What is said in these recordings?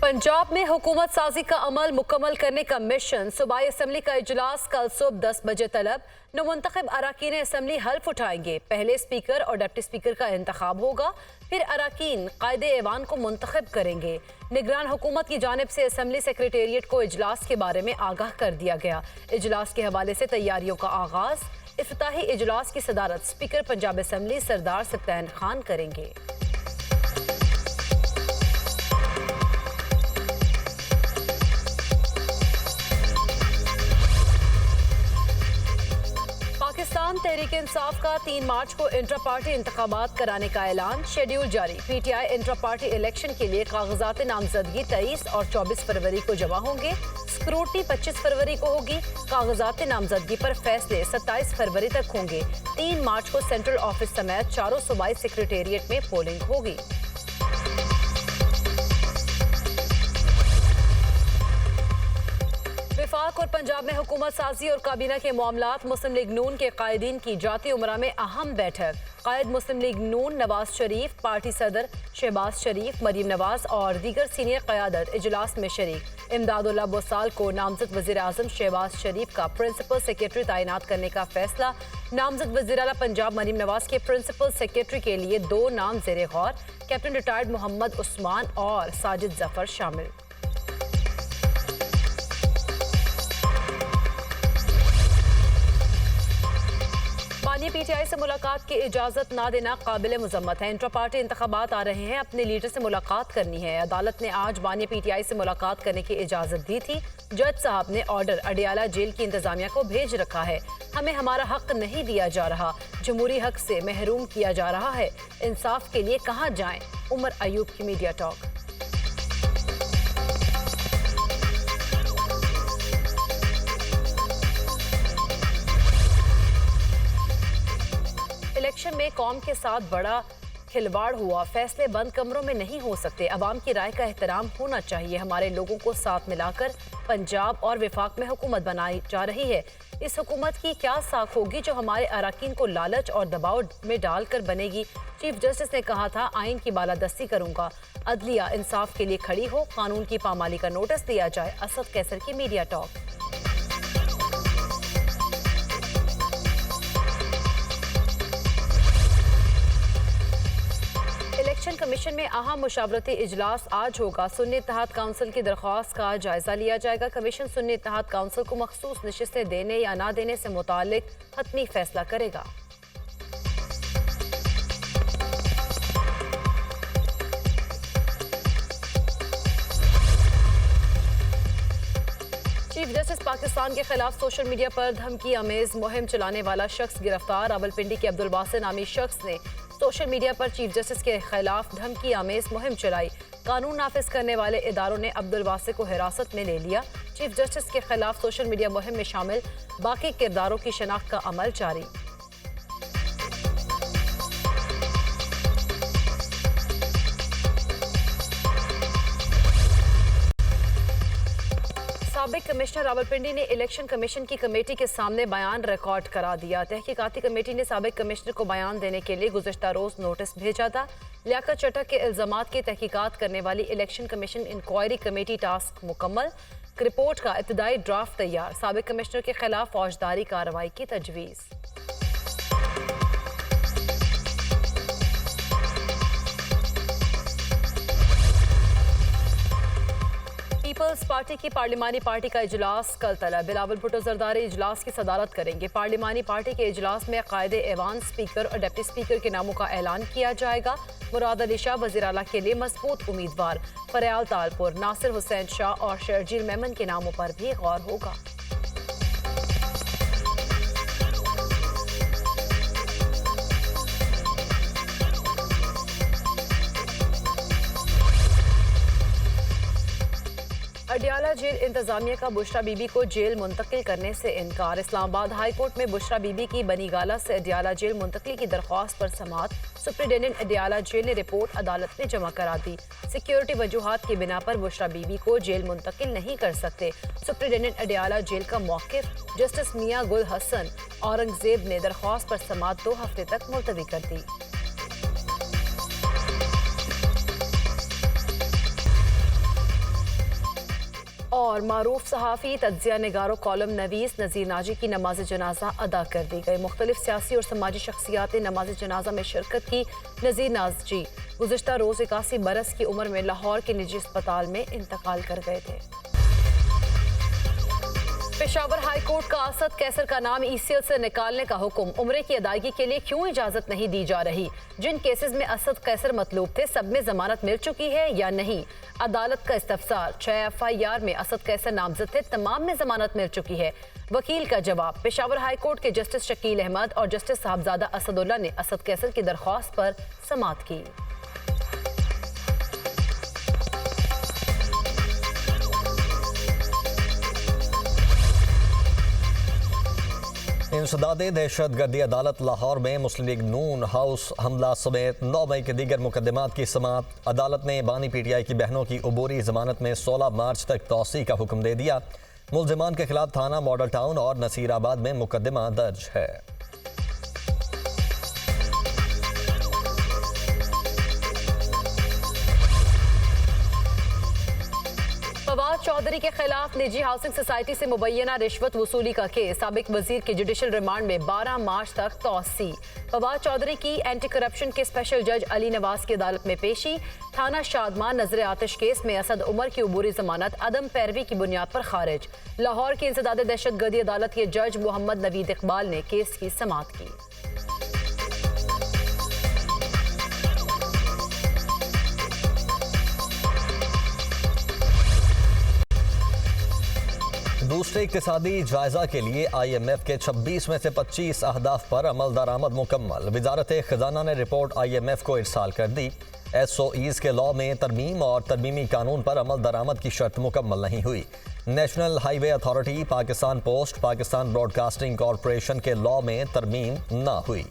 पंजाब में हुकूमत साजी का अमल मुकम्मल करने का मिशन। सूबाई असम्बली का इजलास कल सुबह 10 बजे तलब। नमुंतखब अराकीन असम्बली हल्फ उठाएंगे। पहले स्पीकर और डिप्टी स्पीकर का इंतखाब होगा, फिर अराकीन कायदे ऐवान को मुंतखब करेंगे। निगरान हुकूमत की जानिब से असम्बली सेक्रेटेरिएट को इजलास के बारे में आगाह कर दिया गया। इजलास के हवाले से तैयारियों का आगाज। इफ्तिताही इजलास की सदारत स्पीकर पंजाब असम्बली सरदार सप्तान खान करेंगे। पाकिस्तान तहरीक इंसाफ का 3 मार्च को इंट्रा पार्टी इंतखाबात कराने का ऐलान। शेड्यूल जारी। पीटीआई इंट्रा पार्टी इलेक्शन के लिए कागजात नामजदगी 23 और 24 फरवरी को जमा होंगे। स्क्रूटनी 25 फरवरी को होगी। कागजात नामजदगी पर फैसले 27 फरवरी तक होंगे। 3 मार्च को सेंट्रल ऑफिस समेत चारों सूबाई सेक्रेटेरिएट में पोलिंग होगी। वफाक और पंजाब में हुकूमत साजी और काबीना के मामलात। मुस्लिम लीग नून के कायदीन की जाती उमरा में अहम बैठक। कायद मुस्लिम लीग नून नवाज शरीफ, पार्टी सदर शहबाज शरीफ, मरीम नवाज और दीगर सीनियर क़यादत इजलास में शरीक। इमदादुल्लाह बोसाल को नामजद वज़ीर आज़म शहबाज शरीफ का प्रिंसिपल सेक्रेटरी तैनात करने का फैसला। नामजद वज़ीर आला पंजाब मरीम नवाज के प्रिंसिपल सेक्रेटरी के लिए 2 नाम ज़ेरे गौर। कैप्टन रिटायर्ड मोहम्मद उस्मान और साजिद जफर शामिल। पीटीआई से मुलाकात की इजाजत ना देना काबिल मुजम्मत है। इंट्रा पार्टी इंतखाबात आ रहे हैं, अपने लीडर से मुलाकात करनी है। अदालत ने आज बानी पीटीआई से मुलाकात करने की इजाजत दी थी। जज साहब ने ऑर्डर अडियाला जेल की इंतजामिया को भेज रखा है। हमें हमारा हक नहीं दिया जा रहा, जमहूरी हक से महरूम किया जा रहा है। इंसाफ के लिए कहाँ जाएं? उमर अयूब की मीडिया टॉक। इलेक्शन में कौम के साथ बड़ा खिलवाड़ हुआ। फैसले बंद कमरों में नहीं हो सकते। अवाम की राय का एहतराम होना चाहिए। हमारे लोगों को साथ मिलाकर पंजाब और वफाक में हुकूमत बनाई जा रही है। इस हुकूमत की क्या साख होगी जो हमारे अराकीन को लालच और दबाव में डालकर बनेगी। चीफ जस्टिस ने कहा था, आइन की बालादस्ती करूंगा। अदलिया इंसाफ के लिए खड़ी हो, कानून की पामाली का नोटिस दिया जाए। असद कैसर की मीडिया टॉक। इलेक्शन कमीशन में अहम मुशावरती इजलास आज होगा। सुन्नी इत्तेहाद काउंसिल की दरख्वास्त का जायजा लिया जाएगा। कमीशन सुन्नी इत्तेहाद काउंसिल को मखसूस नशिस्तें देने या ना देने से मुतालिक हतमी फैसला करेगा। चीफ जस्टिस पाकिस्तान के खिलाफ सोशल मीडिया पर धमकी अमेज मुहिम चलाने वाला शख्स गिरफ्तार। रावलपिंडी के अब्दुल वासिर नामी शख्स ने सोशल मीडिया पर चीफ जस्टिस के खिलाफ धमकी आमेज मुहिम चलाई। कानून नाफिज करने वाले इदारों ने अब्दुल वासिर को हिरासत में ले लिया। चीफ जस्टिस के खिलाफ सोशल मीडिया मुहिम में शामिल बाकी किरदारों की शनाख्त का अमल जारी। साबिक कमिश्नर रावलपिंडी ने इलेक्शन कमीशन की कमेटी के सामने बयान रिकॉर्ड करा दिया। तहकीकाती कमेटी ने साबिक कमिश्नर को बयान देने के लिए गुज़िश्ता रोज नोटिस भेजा था। लियाकत चट्टा के इल्जामात की तहकीकात करने वाली election commission inquiry committee task मुकम्मल। रिपोर्ट का इब्तदाई ड्राफ्ट तैयार। साबिक कमिश्नर के खिलाफ फौजदारी कार्रवाई की तजवीज़। पीपल्स पार्टी की पार्लिमानी पार्टी का इजलास कल तलब। बिलावल भुट्टो जरदारी इजलास की सदारत करेंगे। पार्लिमानी पार्टी के इजलास में कायदे ऐवान, स्पीकर और डिप्टी स्पीकर के नामों का ऐलान किया जाएगा। मुराद अली शाह वज़ीर आला के लिए मजबूत उम्मीदवार। फरयाल तालपुर, नासिर हुसैन शाह और शर्जील मेमन के नामों पर भी गौर होगा। अडियाला जेल इंतजामिया का बुशरा बीबी को जेल मुंतकिल करने से इनकार। इस्लामाबाद हाई कोर्ट में बुशरा बीबी की बनीगाला से अडियाला जेल मुंतकिल की दरख्वास्त पर समाअत। सुप्रिंटेंडेंट अडियाला जेल ने रिपोर्ट अदालत में जमा करा दी। सिक्योरिटी वजूहात की बिना पर बुशरा बीबी को जेल मुंतकिल नहीं कर सकते। सुप्रिंटेंडेंट अडियाला जेल का मौक़िफ़ जस्टिस मियां गुल हसन औरंगजेब ने दरख्वास्त पर समाअत 2 हफ्ते तक मुलतवी कर दी। और मारूफ सहाफ़ी तज्ज़िया निगारो कॉलम नवीस नज़ीर नाजी की नमाज जनाजा अदा कर दी गई। मुख्तलिफ सियासी और समाजी शख्सियात ने नमाज जनाजा में शिरकत की। नज़ीर नाजी गुज़िश्ता रोज़ 81 बरस की उम्र में लाहौर के निजी अस्पताल में इंतकाल कर गए थे। पेशावर हाई कोर्ट का असद कैसर का नाम ECL से निकालने का हुक्म। उम्रे की अदायगी के लिए क्यों इजाजत नहीं दी जा रही? जिन केसेस में असद कैसर मतलूब थे सब में जमानत मिल चुकी है या नहीं? अदालत का इस्तफसार। 6 FIR में असद कैसर नामजद थे, तमाम में जमानत मिल चुकी है। वकील का जवाब। पेशावर हाई कोर्ट के जस्टिस शकील अहमद और जस्टिस साहबजादा असदुल्ला ने असद कैसर की दरख्वास्त पर समाअत की। इंसदादे दहशत गर्दी अदालत लाहौर में मुस्लिम लीग नून हाउस हमला समेत 9 मई के दीगर मुकदमात की समाअत। अदालत ने बानी PTI की बहनों की अबूरी जमानत में 16 मार्च तक तौसी का हुक्म दे दिया। मुल्जिमान के खिलाफ थाना मॉडल टाउन और नसीराबाद में मुकदमा दर्ज है। फवाद चौधरी के खिलाफ निजी हाउसिंग सोसाइटी से मुबैना रिश्वत वसूली का केस। साबिक वजीर के जुडिशल रिमांड में 12 मार्च तक तौसी। फवाद चौधरी की एंटी करप्शन के स्पेशल जज अली नवाज की अदालत में पेशी। थाना शादमान नजर आतिश केस में असद उमर की अबूरी जमानत अदम पैरवी की बुनियाद पर खारिज। लाहौर की इंसदादे दहशत गर्दी अदालत के जज मोहम्मद नवीद इकबाल ने केस की समाअत की। दूसरे इक्तिसादी जायजा के लिए IMF के 26 में से 25 अहदाफ पर अमल दरामद मुकम्मल। वजारत खजाना ने रिपोर्ट IMF को इरसाल कर दी। SOEs के लॉ में तरमीम और तरमीमी कानून पर अमल दरामद की शर्त मुकम्मल नहीं हुई। National highway authority, Pakistan post, Pakistan broadcasting corporation के लॉ में तरमीम न हुई।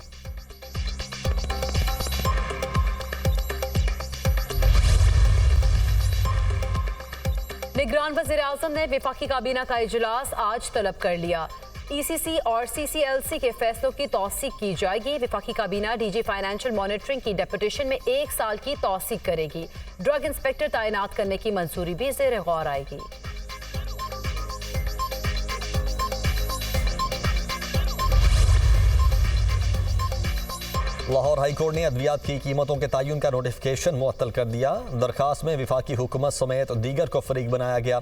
निगरान वज़ीर आज़म ने वफाकी काबीना का इजलास आज तलब कर लिया। ECC और CCLC के फैसलों की तौसीक की जाएगी। वफाकी काबीना DG फाइनेंशियल मॉनिटरिंग की डेपुटेशन में 1 साल की तौसीक करेगी। ड्रग इंस्पेक्टर तैनात करने की मंजूरी भी ज़ेर गौर आएगी। लाहौर हाई कोर्ट ने अद्वियात की कीमतों के तयन का नोटिफिकेशन मुअत्तल कर दिया। दरखास्त में वफाकी हुकूमत समेत दीगर को फरीक बनाया गया।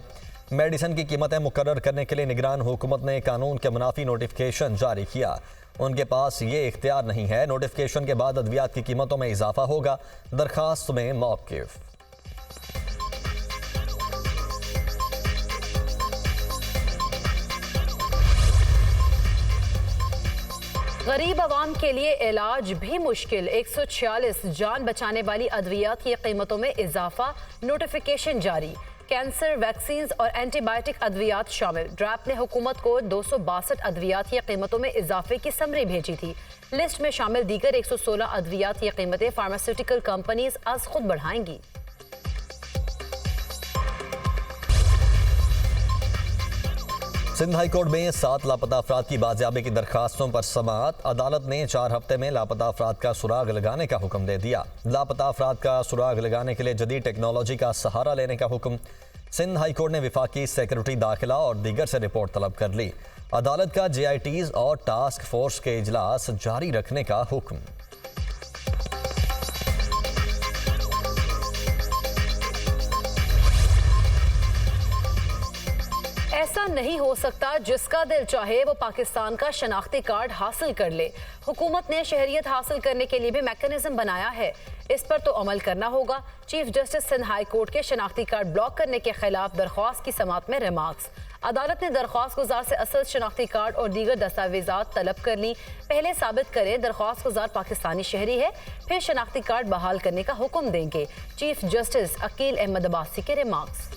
मेडिसन की कीमतें मुकर्रर करने के लिए निगरान हुकूमत ने कानून के मुनाफी नोटिफिकेशन जारी किया। उनके पास ये इख्तियार नहीं है। नोटिफिकेशन के बाद अद्वियात की कीमतों में इजाफा होगा। दरखास्त में मौक़िफ़। गरीब आवाम के लिए इलाज भी मुश्किल। 146 जान बचाने वाली अद्वियात की कीमतों में इजाफा। नोटिफिकेशन जारी। कैंसर, वैक्सीन और एंटीबायोटिक अद्वियात शामिल। ड्रैप ने हुकूमत को 262 अद्वियात की कीमतों में इजाफे की समरी भेजी थी। लिस्ट में शामिल दीगर 116 अद्वियात की कीमतें फार्मास्यूटिकल कंपनीज आज खुद बढ़ाएंगी। सिंध हाई कोर्ट में 7 लापता अफराद की बाजियाबी की दरखास्तों पर समाअत। अदालत ने 4 हफ्ते में लापता अफराद का सुराग लगाने का हुक्म दे दिया। लापता अफराद का सुराग लगाने के लिए जदीद टेक्नोलॉजी का सहारा लेने का हुक्म। सिंध हाई कोर्ट ने वफाकी सेक्रेटरी दाखिला और दीगर से रिपोर्ट तलब कर ली। अदालत का JITs और टास्क फोर्स के इजलास जारी रखने का हुक्म। ऐसा नहीं हो सकता जिसका दिल चाहे वो पाकिस्तान का शनाख्ती कार्ड हासिल कर ले। हुकूमत ने शहरियत हासिल करने के लिए भी मैकेनिज्म बनाया है, इस पर तो अमल करना होगा। Chief justice Sindh high court के शनाख्ती कार्ड ब्लॉक करने के खिलाफ दरख्वास्त की समाअत में रिमार्क्स। अदालत ने दरख्वास्त गुजार से असल शनाख्ती कार्ड और दीगर दस्तावेजात तलब कर ली। पहले साबित करें दरख्वास्त गुजार पाकिस्तानी शहरी है, फिर शनाख्ती कार्ड बहाल करने का हुक्म देंगे। चीफ जस्टिस अकील अहमद अब्बासी के रिमार्क्स।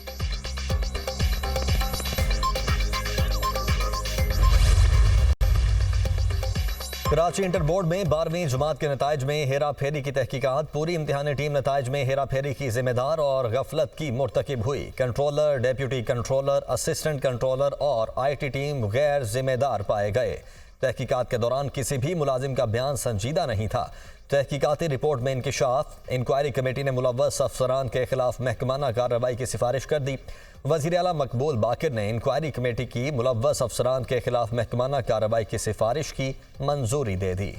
कराची इंटर बोर्ड में 12वीं जमात के नताइज में हेरा फेरी की तहकीकात। पूरी इम्तिहानी टीम नताइज में हेरा फेरी की जिम्मेदार और गफलत की मुर्तकिब हुई। Controller, deputy controller, assistant controller और IT टीम गैर जिम्मेदार पाए गए। तहकीकात के दौरान किसी भी मुलाजिम का बयान संजीदा नहीं था। तहकीकाती रिपोर्ट में इंकिशाफ। इंक्वायरी कमेटी ने मुलव्वस अफसरान के खिलाफ महकमाना कार्रवाई की सिफारिश कर दी। वज़ीर आला मकबूल बाकिर ने इंक्वायरी कमेटी की मुलव्वस अफसरान के खिलाफ महकमाना कार्रवाई की सिफारिश की मंजूरी दे दी।